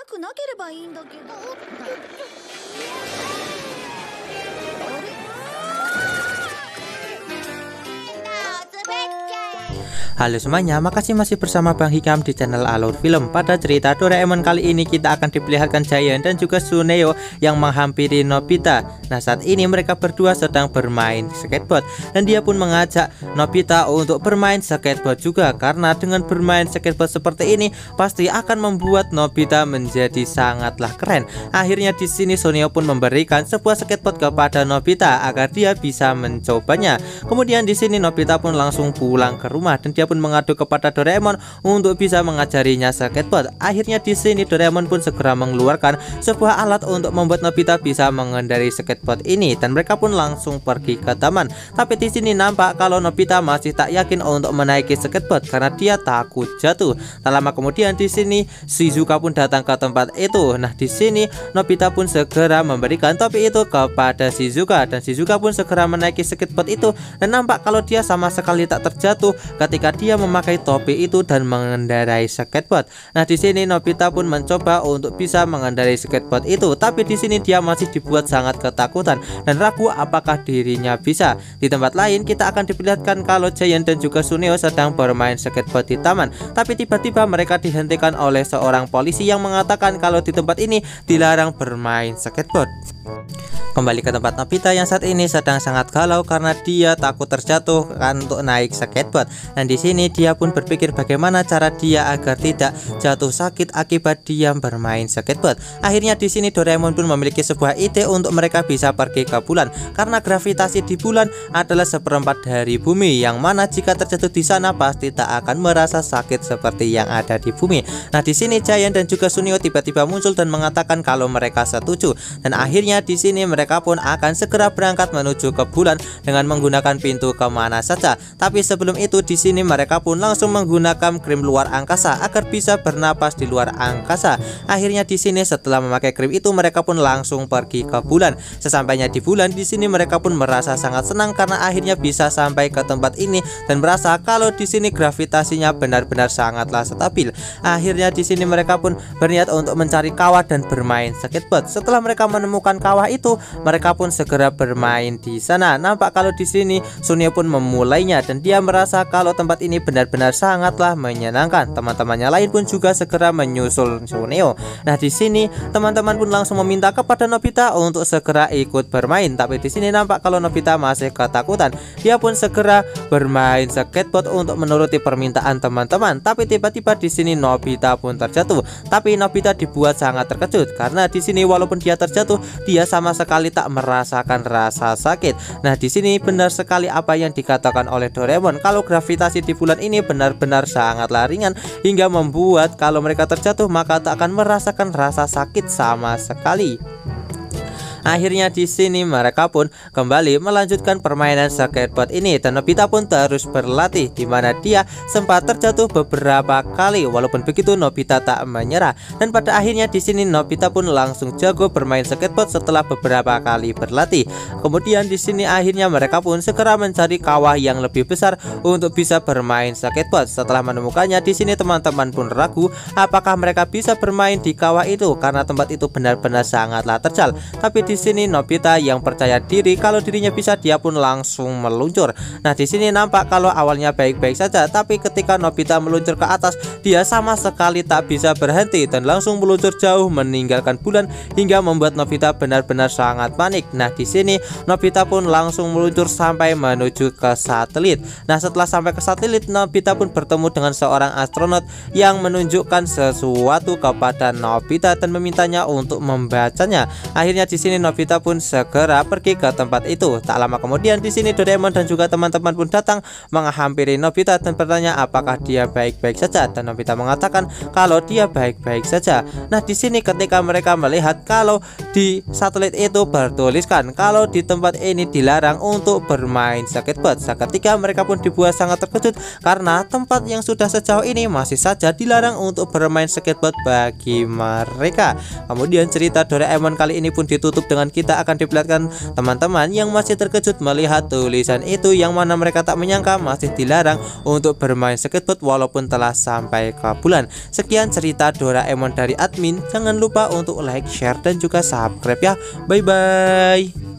くなければいいんだけど。Halo semuanya, makasih masih bersama Bang Hikam di channel Alur Film. Pada cerita Doraemon kali ini kita akan diperlihatkan Giant dan juga Suneo yang menghampiri Nobita. Nah, saat ini mereka berdua sedang bermain skateboard dan dia pun mengajak Nobita untuk bermain skateboard juga, karena dengan bermain skateboard seperti ini pasti akan membuat Nobita menjadi sangatlah keren. Akhirnya di sini Suneo pun memberikan sebuah skateboard kepada Nobita agar dia bisa mencobanya. Kemudian di sini Nobita pun langsung pulang ke rumah dan dia pun mengadu kepada Doraemon untuk bisa mengajarinya skateboard. Akhirnya di sini Doraemon pun segera mengeluarkan sebuah alat untuk membuat Nobita bisa mengendarai skateboard ini dan mereka pun langsung pergi ke taman. Tapi di sini nampak kalau Nobita masih tak yakin untuk menaiki skateboard karena dia takut jatuh. Tak lama kemudian di sini Shizuka pun datang ke tempat itu. Nah, di sini Nobita pun segera memberikan topi itu kepada Shizuka dan Shizuka pun segera menaiki skateboard itu dan nampak kalau dia sama sekali tak terjatuh ketika dia memakai topi itu dan mengendarai skateboard. Nah, di sini Nobita pun mencoba untuk bisa mengendarai skateboard itu, tapi di sini dia masih dibuat sangat ketakutan dan ragu apakah dirinya bisa. Di tempat lain kita akan diperlihatkan kalau Giant dan juga Suneo sedang bermain skateboard di taman, tapi tiba-tiba mereka dihentikan oleh seorang polisi yang mengatakan kalau di tempat ini dilarang bermain skateboard. Kembali ke tempat Nobita yang saat ini sedang sangat galau karena dia takut terjatuh untuk naik skateboard. Dan di sini dia pun berpikir bagaimana cara dia agar tidak jatuh sakit akibat dia bermain skateboard. Akhirnya di sini Doraemon pun memiliki sebuah ide untuk mereka bisa pergi ke bulan, karena gravitasi di bulan adalah seperempat dari bumi, yang mana jika terjatuh di sana pasti tak akan merasa sakit seperti yang ada di bumi. Nah, di sini Giant dan juga Suneo tiba-tiba muncul dan mengatakan kalau mereka setuju. Dan akhirnya di sini mereka pun akan segera berangkat menuju ke bulan dengan menggunakan pintu kemana saja. Tapi sebelum itu di sini mereka pun langsung menggunakan krim luar angkasa agar bisa bernapas di luar angkasa. Akhirnya di sini setelah memakai krim itu mereka pun langsung pergi ke bulan. Sesampainya di bulan di sini mereka pun merasa sangat senang karena akhirnya bisa sampai ke tempat ini dan merasa kalau di sini gravitasinya benar-benar sangatlah stabil. Akhirnya di sini mereka pun berniat untuk mencari kawah dan bermain skateboard. Setelah mereka menemukan kawah itu, mereka pun segera bermain di sana. Nampak kalau di sini Suneo pun memulainya dan dia merasa kalau tempat ini benar-benar sangatlah menyenangkan. Teman-temannya lain pun juga segera menyusul Suneo. Nah, di sini teman-teman pun langsung meminta kepada Nobita untuk segera ikut bermain. Tapi di sini nampak kalau Nobita masih ketakutan. Dia pun segera bermain skateboard untuk menuruti permintaan teman-teman. Tapi tiba-tiba di sini Nobita pun terjatuh. Tapi Nobita dibuat sangat terkejut karena di sini walaupun dia terjatuh, dia sama sekali tak merasakan rasa sakit. Nah, di sini benar sekali apa yang dikatakan oleh Doraemon kalau gravitasi di bulan ini benar-benar sangatlah ringan hingga membuat kalau mereka terjatuh maka tak akan merasakan rasa sakit sama sekali. Akhirnya di sini mereka pun kembali melanjutkan permainan skateboard ini dan Nobita pun terus berlatih, di mana dia sempat terjatuh beberapa kali. Walaupun begitu Nobita tak menyerah dan pada akhirnya di sini Nobita pun langsung jago bermain skateboard setelah beberapa kali berlatih. Kemudian di sini akhirnya mereka pun segera mencari kawah yang lebih besar untuk bisa bermain skateboard. Setelah menemukannya di sini teman-teman pun ragu apakah mereka bisa bermain di kawah itu karena tempat itu benar-benar sangatlah terjal. Tapi di sini Nobita yang percaya diri kalau dirinya bisa, dia pun langsung meluncur. Nah, di sini nampak kalau awalnya baik-baik saja, tapi ketika Nobita meluncur ke atas, dia sama sekali tak bisa berhenti dan langsung meluncur jauh meninggalkan bulan hingga membuat Nobita benar-benar sangat panik. Nah, di sini Nobita pun langsung meluncur sampai menuju ke satelit. Nah, setelah sampai ke satelit, Nobita pun bertemu dengan seorang astronot yang menunjukkan sesuatu kepada Nobita dan memintanya untuk membacanya. Akhirnya di sini Nobita pun segera pergi ke tempat itu. Tak lama kemudian di sini Doraemon dan juga teman-teman pun datang menghampiri Nobita dan bertanya apakah dia baik-baik saja dan Nobita mengatakan kalau dia baik-baik saja. Nah, di sini ketika mereka melihat kalau di satelit itu bertuliskan kalau di tempat ini dilarang untuk bermain skateboard, seketika mereka pun dibuat sangat terkejut karena tempat yang sudah sejauh ini masih saja dilarang untuk bermain skateboard bagi mereka. Kemudian cerita Doraemon kali ini pun ditutup dengan kita akan diperlihatkan teman-teman yang masih terkejut melihat tulisan itu, yang mana mereka tak menyangka masih dilarang untuk bermain skateboard walaupun telah sampai ke bulan. Sekian cerita Doraemon dari admin. Jangan lupa untuk like, share, dan juga subscribe ya. Bye bye.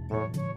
you.